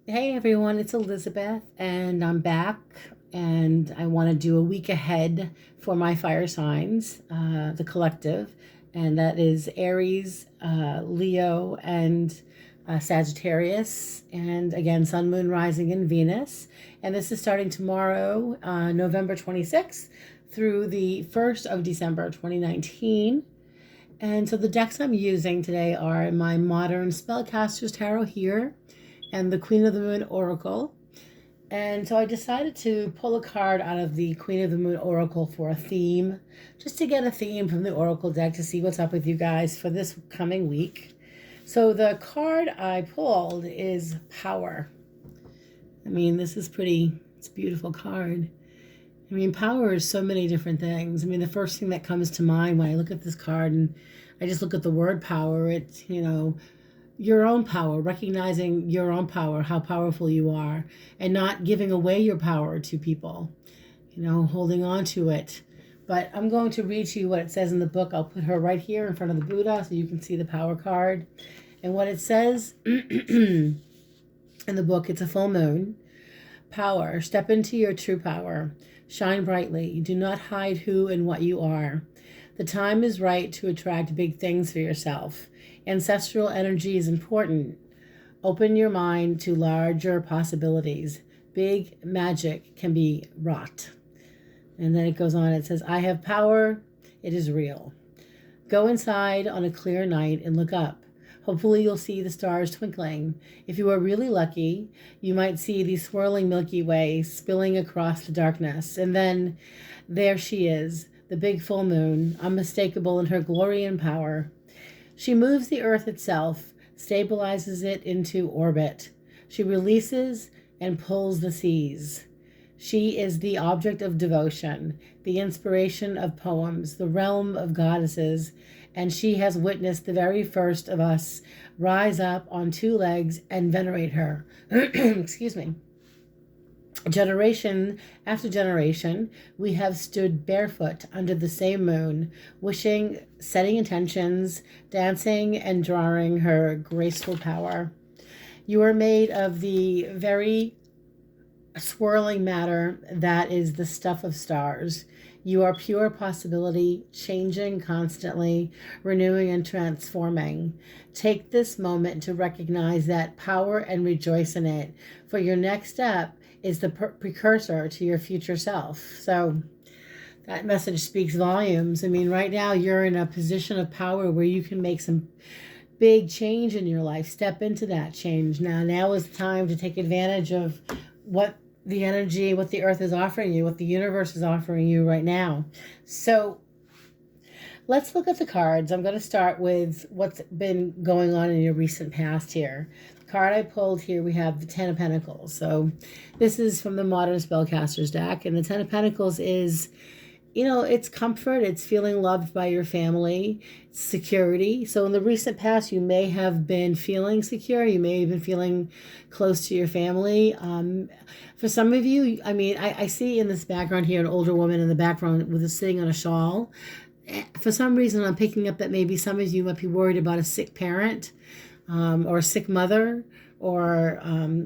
Hey everyone, it's Elizabeth, and I'm back. And I want to do a week ahead for my fire signs, the collective, and that is Aries, Leo, and Sagittarius, and again, Sun, Moon, Rising, and Venus. And this is starting tomorrow, November 26th, through the 1st of December 2019. And so the decks I'm using today are my Modern Spellcasters Tarot here and the Queen of the Moon Oracle. And so I decided to pull a card out of the Queen of the Moon Oracle for a theme, just to get a theme from the Oracle deck to see what's up with you guys for this coming week. So the card I pulled is Power. I mean, this is it's a beautiful card. I mean, power is so many different things. I mean, the first thing that comes to mind when I look at this card and I just look at the word power, it's, your own power, recognizing your own power, how powerful you are, and not giving away your power to people, holding on to it. But I'm going to read to you what it says in the book. I'll put her right here in front of the Buddha so you can see the power card. And what it says in the book, it's a full moon. Power, step into your true power. Shine brightly. Do not hide who and what you are. The time is right to attract big things for yourself. Ancestral energy is important. Open your mind to larger possibilities. Big magic can be wrought. And then it goes on. It says, I have power. It is real. Go inside on a clear night and look up. Hopefully you'll see the stars twinkling. If you are really lucky, you might see the swirling Milky Way spilling across the darkness. And then there she is, the big full moon, unmistakable in her glory and power. She moves the earth itself, stabilizes it into orbit. She releases and pulls the seas. She is the object of devotion, the inspiration of poems, the realm of goddesses, and she has witnessed the very first of us rise up on two legs and venerate her. Excuse me. Generation after generation, we have stood barefoot under the same moon, wishing, setting intentions, dancing, and drawing her graceful power. You are made of the very swirling matter that is the stuff of stars. You are pure possibility, changing constantly, renewing and transforming. Take this moment to recognize that power and rejoice in it, for your next step is the precursor to your future self. So that message speaks volumes. I mean, right now you're in a position of power where you can make some big change in your life. Step into that change. Now is the time to take advantage of what the energy, what the earth is offering you, what the universe is offering you right now. So let's look at the cards. I'm going to start with what's been going on in your recent past here. The card I pulled here, we have the Ten of Pentacles. So this is from the Modern Spellcasters deck. And the Ten of Pentacles is, it's comfort. It's feeling loved by your family. It's security. So in the recent past, you may have been feeling secure. You may have been feeling close to your family. For some of you, I see in this background here an older woman in the background with sitting on a shawl. For some reason, I'm picking up that maybe some of you might be worried about a sick parent or a sick mother, or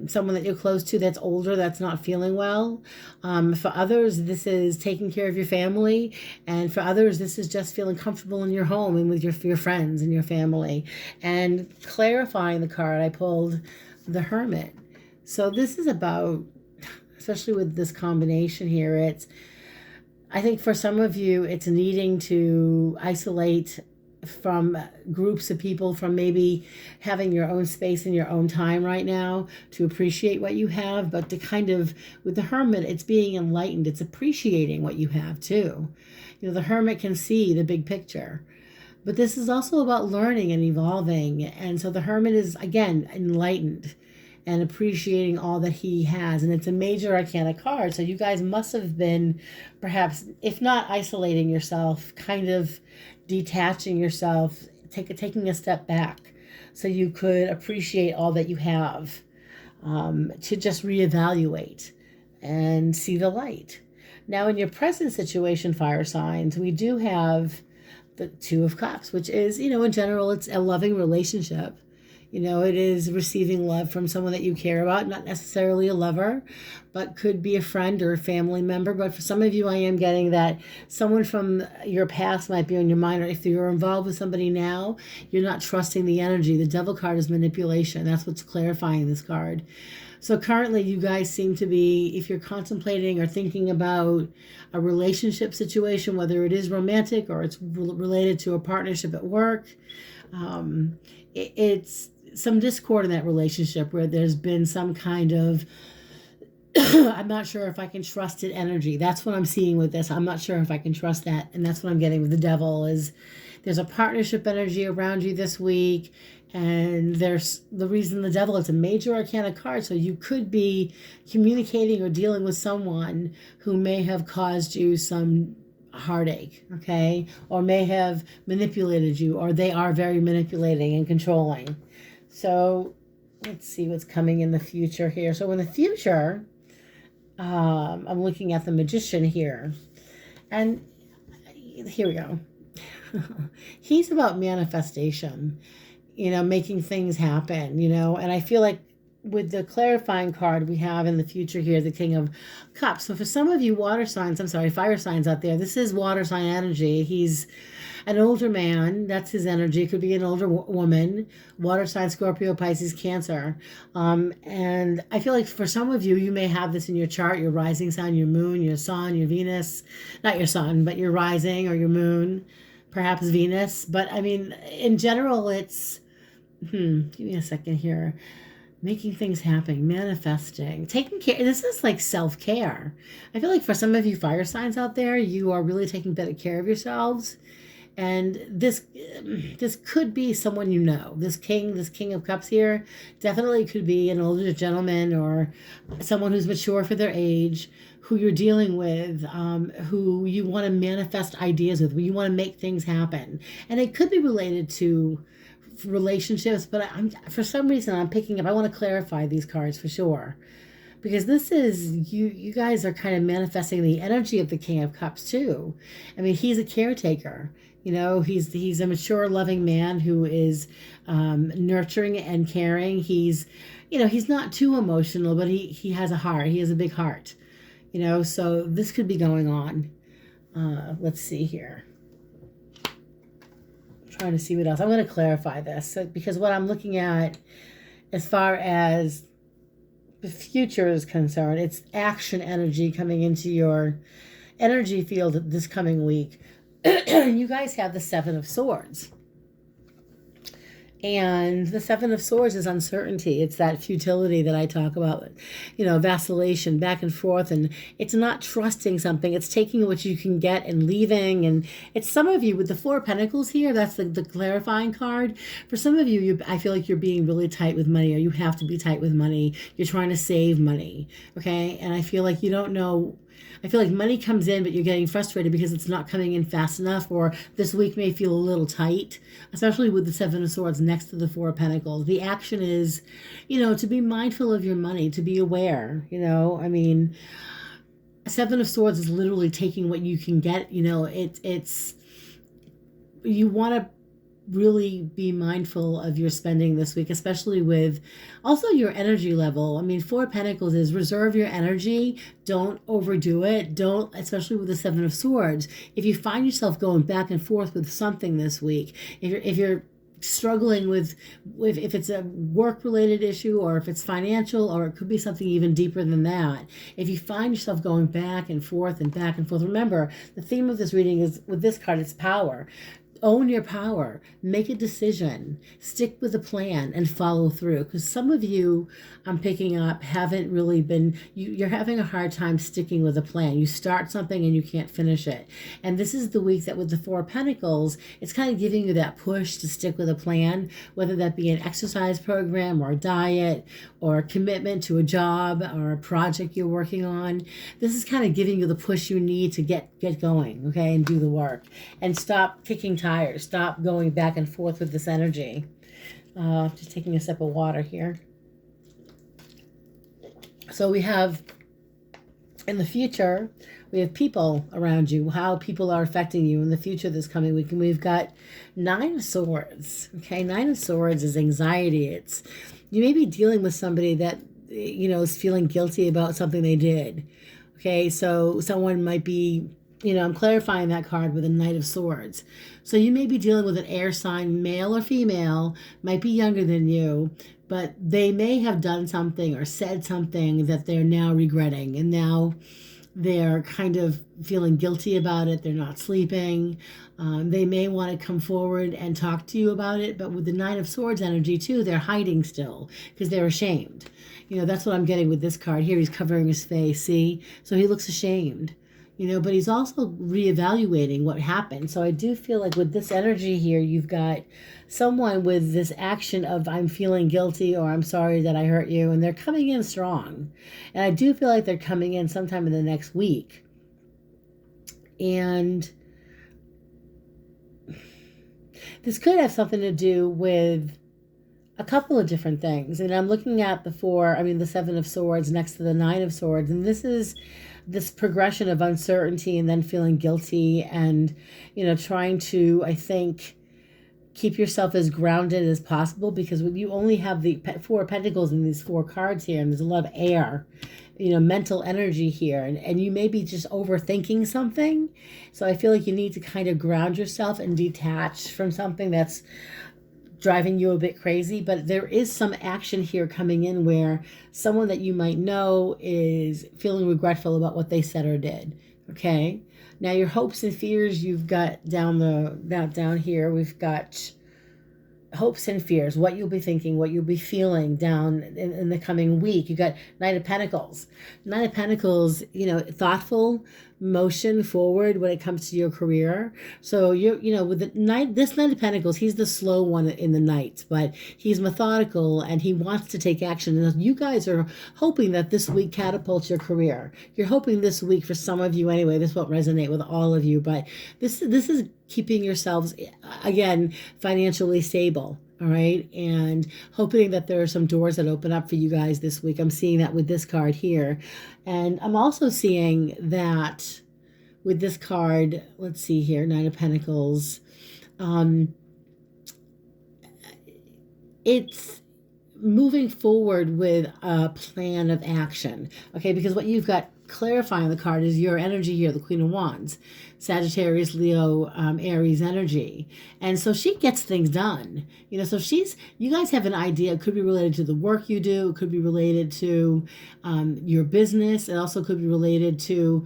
someone that you're close to that's older, that's not feeling well. For others, this is taking care of your family. And for others, this is just feeling comfortable in your home and with your friends and your family. And clarifying the card, I pulled the Hermit. So this is about, especially with this combination here, I think for some of you, it's needing to isolate from groups of people, from maybe having your own space and your own time right now to appreciate what you have, but to kind of, with the Hermit, it's being enlightened. It's appreciating what you have too. The Hermit can see the big picture, but this is also about learning and evolving. And so the Hermit is, again, enlightened and appreciating all that he has. And it's a major arcana card. So you guys must have been, perhaps, if not isolating yourself, kind of detaching yourself, taking a step back so you could appreciate all that you have, to just reevaluate and see the light. Now, in your present situation, fire signs, we do have the Two of Cups, which is, in general, it's a loving relationship. You know, it is receiving love from someone that you care about, not necessarily a lover, but could be a friend or a family member. But for some of you, I am getting that someone from your past might be on your mind, or if you're involved with somebody now, you're not trusting the energy. The Devil card is manipulation. That's what's clarifying this card. So currently, you guys seem to be, if you're contemplating or thinking about a relationship situation, whether it is romantic or it's related to a partnership at work, it's some discord in that relationship where there's been some kind of I'm not sure if I can trust it energy. That's what I'm seeing with this. I'm not sure if I can trust that. And that's what I'm getting with the Devil is there's a partnership energy around you this week. And there's the reason the Devil, it's a major arcana card. So you could be communicating or dealing with someone who may have caused you some heartache, okay? Or may have manipulated you, or they are very manipulating and controlling. So let's see what's coming in the future here. So in the future, I'm looking at the Magician here. And here we go. He's about manifestation, you know, making things happen, you know. And I feel like with the clarifying card we have in the future here, the King of Cups. So for some of you fire signs out there, this is water sign energy. He's an older man. That's his energy. It could be an older woman. Water sign, Scorpio, Pisces, Cancer. And I feel like for some of you, you may have this in your chart, your rising sign, your moon, your sun, your Venus. Not your sun, but your rising or your moon. Perhaps Venus. But I mean, in general, it's... give me a second here. Making things happen, manifesting, taking care. This is like self-care. I feel like for some of you fire signs out there, you are really taking better care of yourselves. And this could be someone you know. This king of cups here definitely could be an older gentleman or someone who's mature for their age, who you're dealing with, who you want to manifest ideas with, where you want to make things happen. And it could be related to relationships, but for some reason I'm picking up, I want to clarify these cards for sure, because this is you guys are kind of manifesting the energy of the King of Cups too. I mean, he's a caretaker, you know, he's a mature, loving man who is nurturing and caring. He's, you know, he's not too emotional, but he has a heart. He has a big heart, you know, so this could be going on. Let's see here. Trying to see what else. I'm going to clarify this because what I'm looking at as far as the future is concerned, it's action energy coming into your energy field this coming week. You guys have the Seven of Swords. And the Seven of Swords is uncertainty. It's that futility that I talk about, you know, vacillation, back and forth. And it's not trusting something. It's taking what you can get and leaving. And it's some of you with the Four of Pentacles here. That's the clarifying card. For some of you, I feel like you're being really tight with money, or you have to be tight with money. You're trying to save money. Okay. And I feel like you don't know. I feel like money comes in, but you're getting frustrated because it's not coming in fast enough, or this week may feel a little tight, especially with the Seven of Swords next to the Four of Pentacles. The action is, you know, to be mindful of your money, to be aware, you know. I mean, Seven of Swords is literally taking what you can get, you know. It's you want to really be mindful of your spending this week, especially with also your energy level. I mean, Four of Pentacles is reserve your energy. Don't overdo it. Don't, especially with the Seven of Swords. If you find yourself going back and forth with something this week, if you're struggling with if it's a work-related issue, or if it's financial, or it could be something even deeper than that. If you find yourself going back and forth, remember, the theme of this reading is, with this card, it's power. Own your power, make a decision, stick with a plan, and follow through. Because some of you, I'm picking up, haven't really been, you're having a hard time sticking with a plan. You start something and you can't finish it. And this is the week that with the Four of Pentacles, it's kind of giving you that push to stick with a plan, whether that be an exercise program or a diet or a commitment to a job or a project you're working on. This is kind of giving you the push you need to get going, okay, and do the work. And stop kicking tires. Stop going back and forth with this energy. Just taking a sip of water here. So we have In the future, we have people around you, how people are affecting you in the future this coming week. And we've got Nine of Swords. Okay, Nine of Swords is anxiety. It's, you may be dealing with somebody that, is feeling guilty about something they did. Okay, so someone might be, I'm clarifying that card with a Knight of Swords. So you may be dealing with an air sign, male or female, might be younger than you, but they may have done something or said something that they're now regretting. And now they're kind of feeling guilty about it. They're not sleeping. They may want to come forward and talk to you about it. But with the Nine of Swords energy too, they're hiding still because they're ashamed. That's what I'm getting with this card here. He's covering his face, see? So he looks ashamed. But he's also reevaluating what happened. So I do feel like with this energy here, you've got someone with this action of I'm feeling guilty or I'm sorry that I hurt you, and they're coming in strong. And I do feel like they're coming in sometime in the next week. And this could have something to do with a couple of different things. And I'm looking at the Seven of Swords next to the Nine of Swords. And this is this progression of uncertainty and then feeling guilty and, trying to, I think, keep yourself as grounded as possible, because when you only have the Four of Pentacles in these four cards here, and there's a lot of air, mental energy here, and you may be just overthinking something. So I feel like you need to kind of ground yourself and detach from something that's driving you a bit crazy. But there is some action here coming in where someone that you might know is feeling regretful about what they said or did. Okay, now your hopes and fears, you've got down here, we've got hopes and fears, what you'll be thinking, what you'll be feeling down in the coming week. You got Knight of Pentacles. Knight of Pentacles, thoughtful motion forward when it comes to your career. So with this Knight of Pentacles, he's the slow one in the Knights, but he's methodical and he wants to take action. And you guys are hoping that this week catapults your career. You're hoping this week, for some of you anyway, this won't resonate with all of you, but this is keeping yourselves, again, financially stable. All right. And hoping that there are some doors that open up for you guys this week. I'm seeing that with this card here. And I'm also seeing that with this card, let's see here, Nine of Pentacles. It's moving forward with a plan of action. Okay. Because what you've got clarifying the card is your energy here, the Queen of Wands, Sagittarius, Leo, Aries energy. And so she gets things done. So you guys have an idea. It could be related to the work you do. It could be related to your business. It also could be related to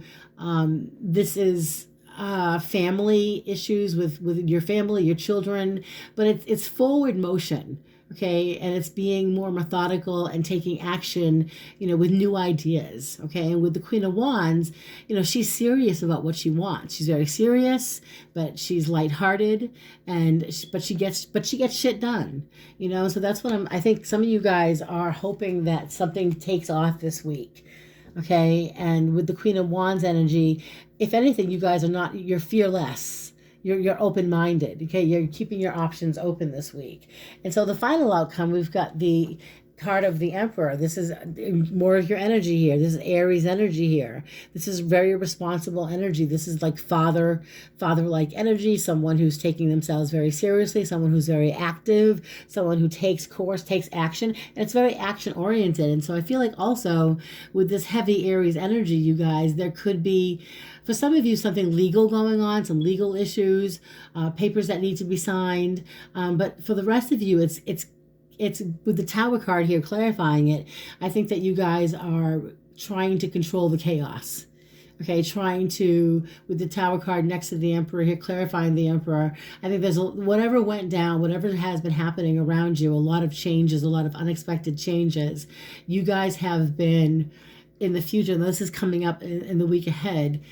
this is family issues with your family, your children, but it's forward motion. Okay, and it's being more methodical and taking action, with new ideas. Okay, and with the Queen of Wands, she's serious about what she wants. She's very serious, but she's lighthearted, but she gets shit done. So that's what I think some of you guys are hoping that something takes off this week. Okay, and with the Queen of Wands energy, if anything, you guys you're fearless. You're open-minded, okay? You're keeping your options open this week. And so the final outcome, we've got the card of the Emperor. This is more of your energy here. This is Aries energy here. This is very responsible energy. This is like father-like energy, someone who's taking themselves very seriously, someone who's very active, someone who takes action, and it's very action-oriented. And so I feel like also with this heavy Aries energy, you guys, there could be, for some of you, something legal going on, some legal issues, papers that need to be signed. But for the rest of you, it's with the Tower card here clarifying it. I think that you guys are trying to control the chaos. Okay, with the Tower card next to the Emperor here, clarifying the Emperor. I think there's whatever went down, whatever has been happening around you, a lot of changes, a lot of unexpected changes. You guys have been, in the future, and this is coming up in the week ahead,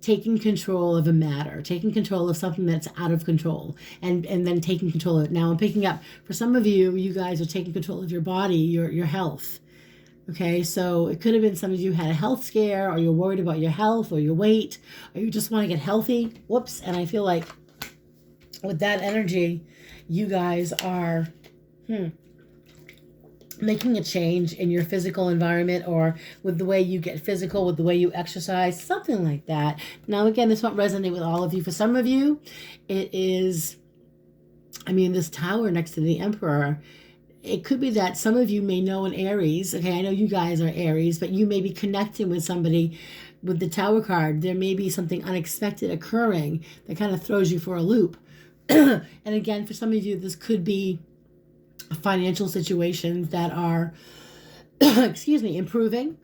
taking control of a matter, taking control of something that's out of control, and then taking control of it. Now I'm picking up, for some of you, you guys are taking control of your body, your health. Okay, so it could have been some of you had a health scare, or you're worried about your health or your weight, or you just want to get healthy. Whoops. And I feel like with that energy, you guys are making a change in your physical environment, or with the way you get physical, with the way you exercise, something like that. Now, again, this won't resonate with all of you. For some of you, it is, I mean, this tower next to the Emperor, it could be that some of you may know an Aries. Okay, I know you guys are Aries, but you may be connecting with somebody with the Tower card. There may be something unexpected occurring that kind of throws you for a loop. And again, for some of you, this could be financial situations that are, excuse me, improving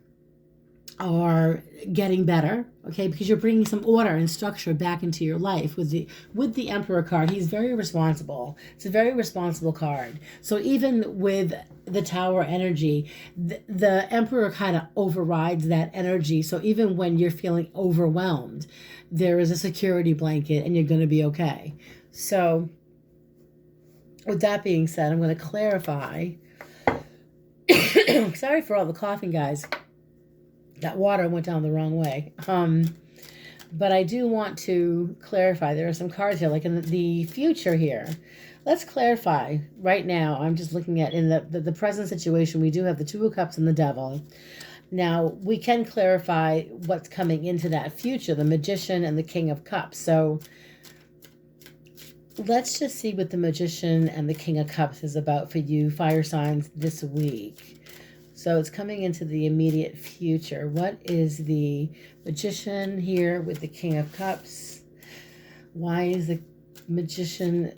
or getting better, okay, because you're bringing some order and structure back into your life with the Emperor card. He's very responsible. It's a very responsible card. So even with the Tower energy, the Emperor kind of overrides that energy. So even when you're feeling overwhelmed, there is a security blanket and you're going to be okay. So with that being said, I'm going to clarify. Sorry for all the coughing, guys. That water went down the wrong way. But I do want to clarify. There are some cards here, like in the future here. Let's clarify right now. I'm just looking at in the present situation. We do have the Two of Cups and the Devil. Now, we can clarify what's coming into that future, the Magician and the King of Cups. So let's just see what the Magician and the King of Cups is about for you, fire signs, this week. So it's coming into the immediate future. What is the Magician here with the King of Cups? Why is the Magician...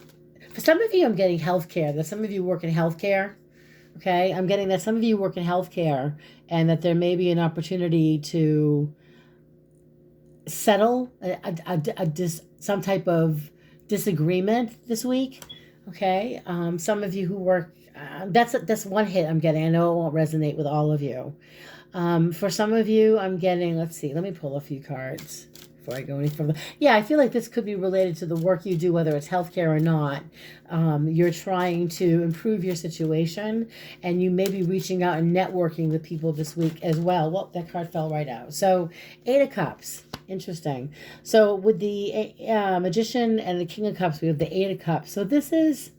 For some of you, I'm getting healthcare. That some of you work in healthcare. Okay? I'm getting that some of you work in healthcare and that there may be an opportunity to settle some type of disagreement this week. Okay? Some of you who work... that's one hit I'm getting. I know it won't resonate with all of you. For some of you, I'm getting, let's see, let me pull a few cards before I go any further. Yeah, I feel like this could be related to the work you do, whether it's healthcare or not. You're trying to improve your situation, and you may be reaching out and networking with people this week as well. Well, that card fell right out. So, Eight of Cups. Interesting. So, with the Magician and the King of Cups, we have the Eight of Cups. So, this is...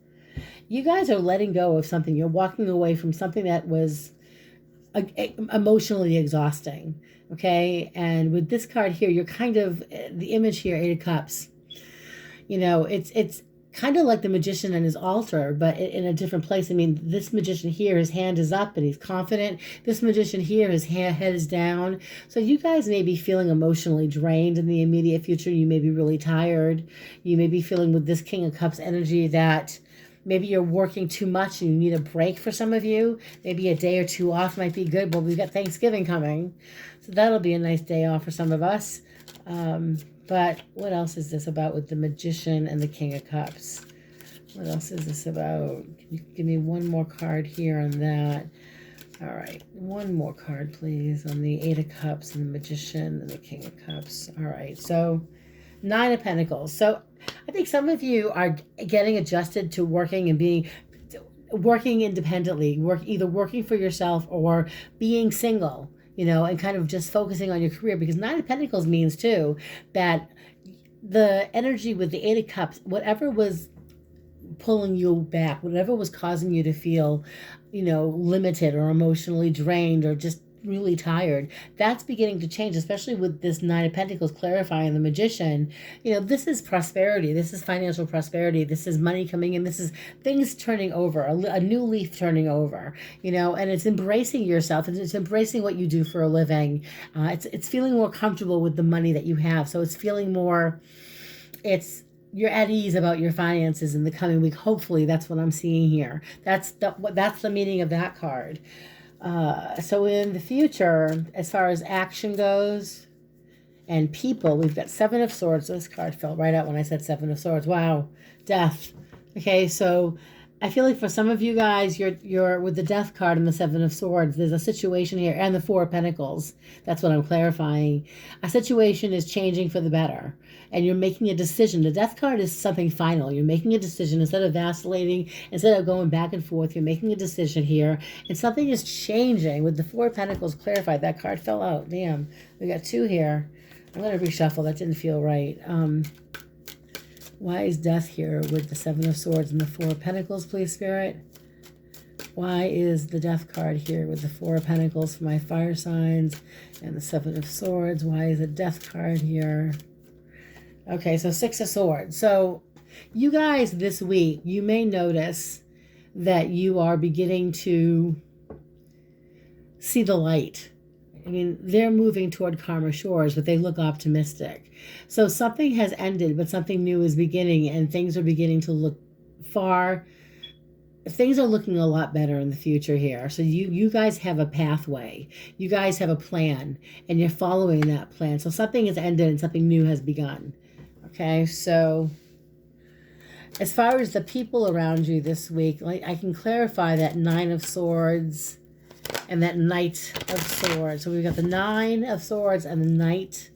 You guys are letting go of something. You're walking away from something that was emotionally exhausting, okay? And with this card here, you're kind of, the image here, Eight of Cups, you know, it's kind of like the Magician and his altar, but in a different place. I mean, this Magician here, his hand is up and he's confident. This Magician here, his head is down. So you guys may be feeling emotionally drained in the immediate future. You may be really tired. You may be feeling with this King of Cups energy that... Maybe you're working too much and you need a break for some of you. Maybe a day or two off might be good. Well, we've got Thanksgiving coming. So that'll be a nice day off for some of us. But what else is this about with the Magician and the King of Cups? What else is this about? Can you give me one more card here on that? All right. One more card, please, on the Eight of Cups and the Magician and the King of Cups. All right. So... Nine of Pentacles. So I think some of you are getting adjusted to working and working independently, either working for yourself or being single, you know, and kind of just focusing on your career, because Nine of Pentacles means too that the energy with the Eight of Cups, whatever was pulling you back, whatever was causing you to feel, you know, limited or emotionally drained or just really tired, that's beginning to change, especially with this Nine of Pentacles clarifying the Magician. You know, this is prosperity. This is financial prosperity. This is money coming in. This is things turning over, a new leaf turning over, you know, and it's embracing yourself. It's embracing what you do for a living. It's feeling more comfortable with the money that you have. So it's feeling more, you're at ease about your finances in the coming week. Hopefully that's what I'm seeing here. That's the meaning of that card. So in the future, as far as action goes and people, we've got Seven of Swords. This card fell right out when I said Seven of Swords. Wow. Death. Okay, so I feel like for some of you guys, you're with the Death card and the Seven of Swords. There's a situation here, and the Four of Pentacles. That's what I'm clarifying. A situation is changing for the better, and you're making a decision. The Death card is something final. You're making a decision instead of vacillating, instead of going back and forth. You're making a decision here, and something is changing. With the Four of Pentacles clarified, that card fell out. Damn, we got two here. I'm going to reshuffle. That didn't feel right. Why is Death here with the Seven of Swords and the Four of Pentacles, please, Spirit? Why is the Death card here with the Four of Pentacles for my fire signs and the Seven of Swords? Why is the Death card here? Okay, so Six of Swords. So you guys this week, you may notice that you are beginning to see the light. I mean, they're moving toward calmer shores, but they look optimistic. So something has ended, but something new is beginning, and things are beginning to look things are looking a lot better in the future here. So you guys have a pathway. You guys have a plan, and you're following that plan. So something has ended and something new has begun. Okay, so as far as the people around you this week, like I can clarify that Nine of Swords and that Knight of Swords. So we've got the Nine of Swords and the Knight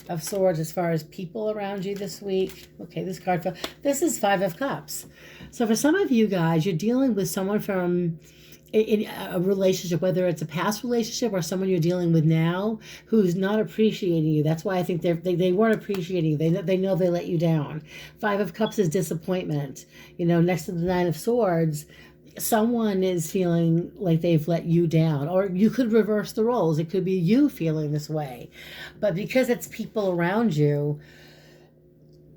of Swords as far as people around you this week. Okay, this card fell. This is Five of Cups. So for some of you guys, you're dealing with someone from in a relationship, whether it's a past relationship or someone you're dealing with now who's not appreciating you. That's why I think they weren't appreciating you. They know they let you down. Five of Cups is disappointment. You know, next to the Nine of Swords, someone is feeling like they've let you down, or you could reverse the roles. It could be you feeling this way, but because it's people around you,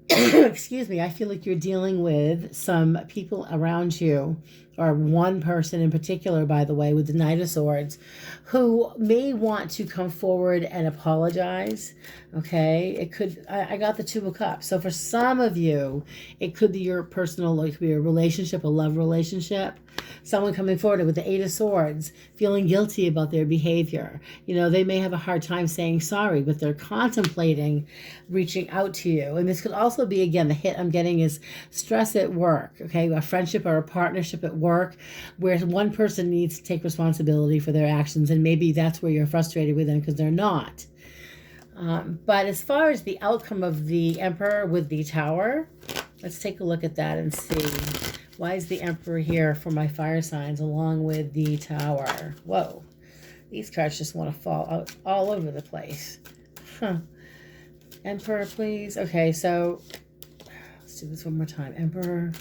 excuse me, I feel like you're dealing with some people around you, or one person in particular, by the way, with the Knight of Swords, who may want to come forward and apologize. Okay, it could, I got the Two of Cups. So for some of you, it could be your personal, it could be a relationship, a love relationship. Someone coming forward with the Eight of Swords, feeling guilty about their behavior. You know, they may have a hard time saying sorry, but they're contemplating reaching out to you. And this could also be, again, the hit I'm getting is stress at work, okay? A friendship or a partnership at work where one person needs to take responsibility for their actions, and maybe that's where you're frustrated with them because they're not. But as far as the outcome of the Emperor with the Tower, let's take a look at that and see. Why is the Emperor here for my fire signs along with the Tower? Whoa, these cards just want to fall out all over the place. Huh. Emperor, please. Okay, so let's do this one more time. Emperor.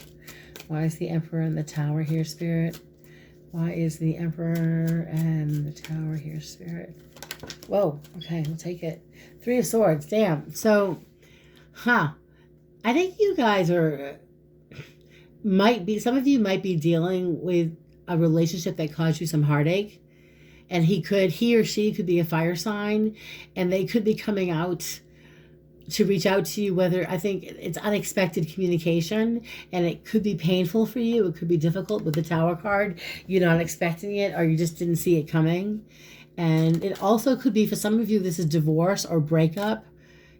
Why is the Emperor and the Tower here, Spirit? Why is the Emperor and the Tower here, Spirit? Whoa, okay, we'll take it. Three of Swords, damn. So, I think you guys are, some of you might be dealing with a relationship that caused you some heartache. And he or she could be a fire sign, and they could be coming out to reach out to you, whether, I think it's unexpected communication, and it could be painful for you. It could be difficult with the Tower card. You're not expecting it, or you just didn't see it coming. And it also could be, for some of you, this is divorce or breakup.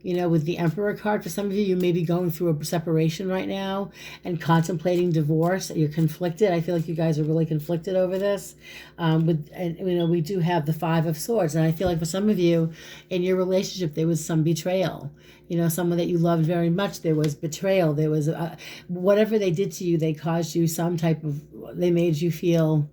You know, with the Emperor card, for some of you, you may be going through a separation right now and contemplating divorce. You're conflicted. I feel like you guys are really conflicted over this. And you know, we do have the Five of Swords, and I feel like for some of you, in your relationship, there was some betrayal. You know, someone that you loved very much, there was betrayal. There was whatever they did to you, they caused you some type of, they made you feel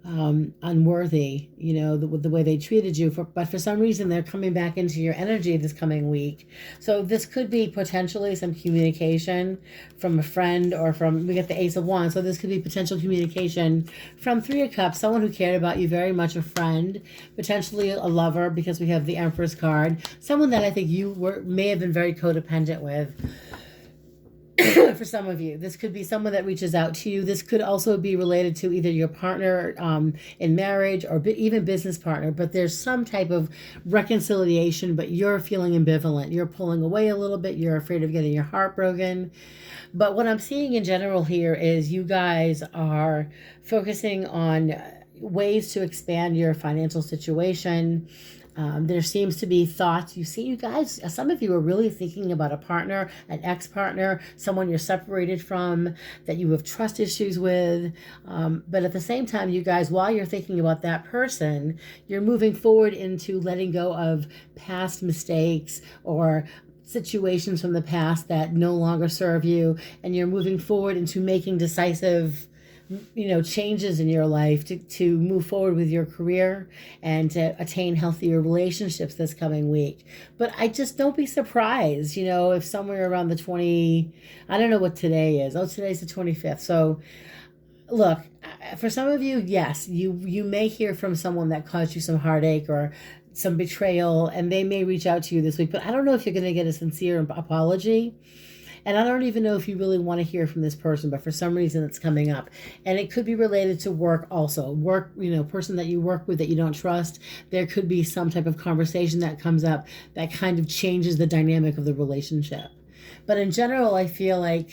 unworthy, you know, the way they treated you. But for some reason, they're coming back into your energy this coming week. So this could be potentially some communication from a friend, or from, we get the Ace of Wands. So this could be potential communication from Three of Cups, someone who cared about you very much, a friend, potentially a lover, because we have the Empress card, someone that I think you may have been very codependent with. For some of you, this could be someone that reaches out to you. This could also be related to either your partner in marriage, or even business partner, but there's some type of reconciliation, but you're feeling ambivalent. You're pulling away a little bit. You're afraid of getting your heart broken. But what I'm seeing in general here is you guys are focusing on ways to expand your financial situation. There seems to be thoughts. You guys, some of you are really thinking about a partner, an ex-partner, someone you're separated from, that you have trust issues with. But at the same time, you guys, while you're thinking about that person, you're moving forward into letting go of past mistakes or situations from the past that no longer serve you. And you're moving forward into making decisive, you know, changes in your life to move forward with your career and to attain healthier relationships this coming week. But I just, don't be surprised, you know, if somewhere around the I don't know what today is. Oh, today's the 25th. So Look, for some of you, yes, you may hear from someone that caused you some heartache or some betrayal, and they may reach out to you this week, but I don't know if you're going to get a sincere apology. And I don't even know if you really want to hear from this person, but for some reason it's coming up. And it could be related to work also. Work, person that you work with that you don't trust. There could be some type of conversation that comes up that kind of changes the dynamic of the relationship. But in general, I feel like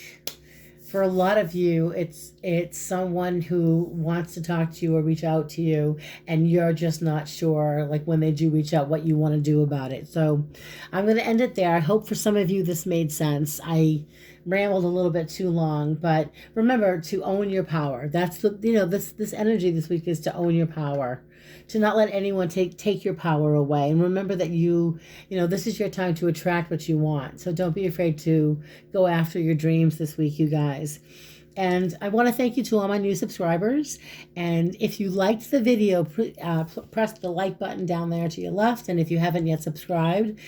for a lot of you, it's someone who wants to talk to you or reach out to you, and you're just not sure, like when they do reach out, what you want to do about it. So I'm going to end it there. I hope for some of you this made sense. I rambled a little bit too long, but remember to own your power. That's the this energy this week is to own your power, to not let anyone take your power away. And remember that this is your time to attract what you want. So don't be afraid to go after your dreams this week, you guys. And I want to thank you to all my new subscribers. And if you liked the video, press the like button down there to your left. And if you haven't yet subscribed,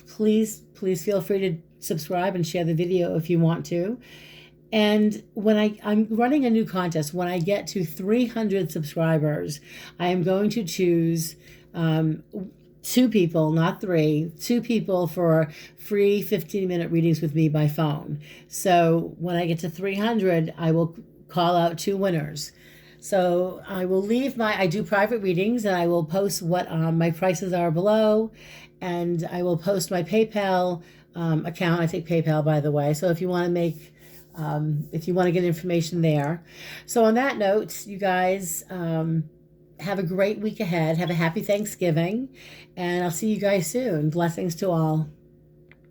please feel free to subscribe and share the video if you want to. And when I'm running a new contest, when I get to 300 subscribers, I am going to choose 2 people, not 3, 2 people for free 15-minute readings with me by phone. So when I get to 300, I will call out 2 winners. So I will I do private readings, and I will post what my prices are below, and I will post my PayPal account. I take PayPal, by the way. So if you want to get information there. So on that note, you guys, have a great week ahead. Have a happy Thanksgiving, and I'll see you guys soon. Blessings to all.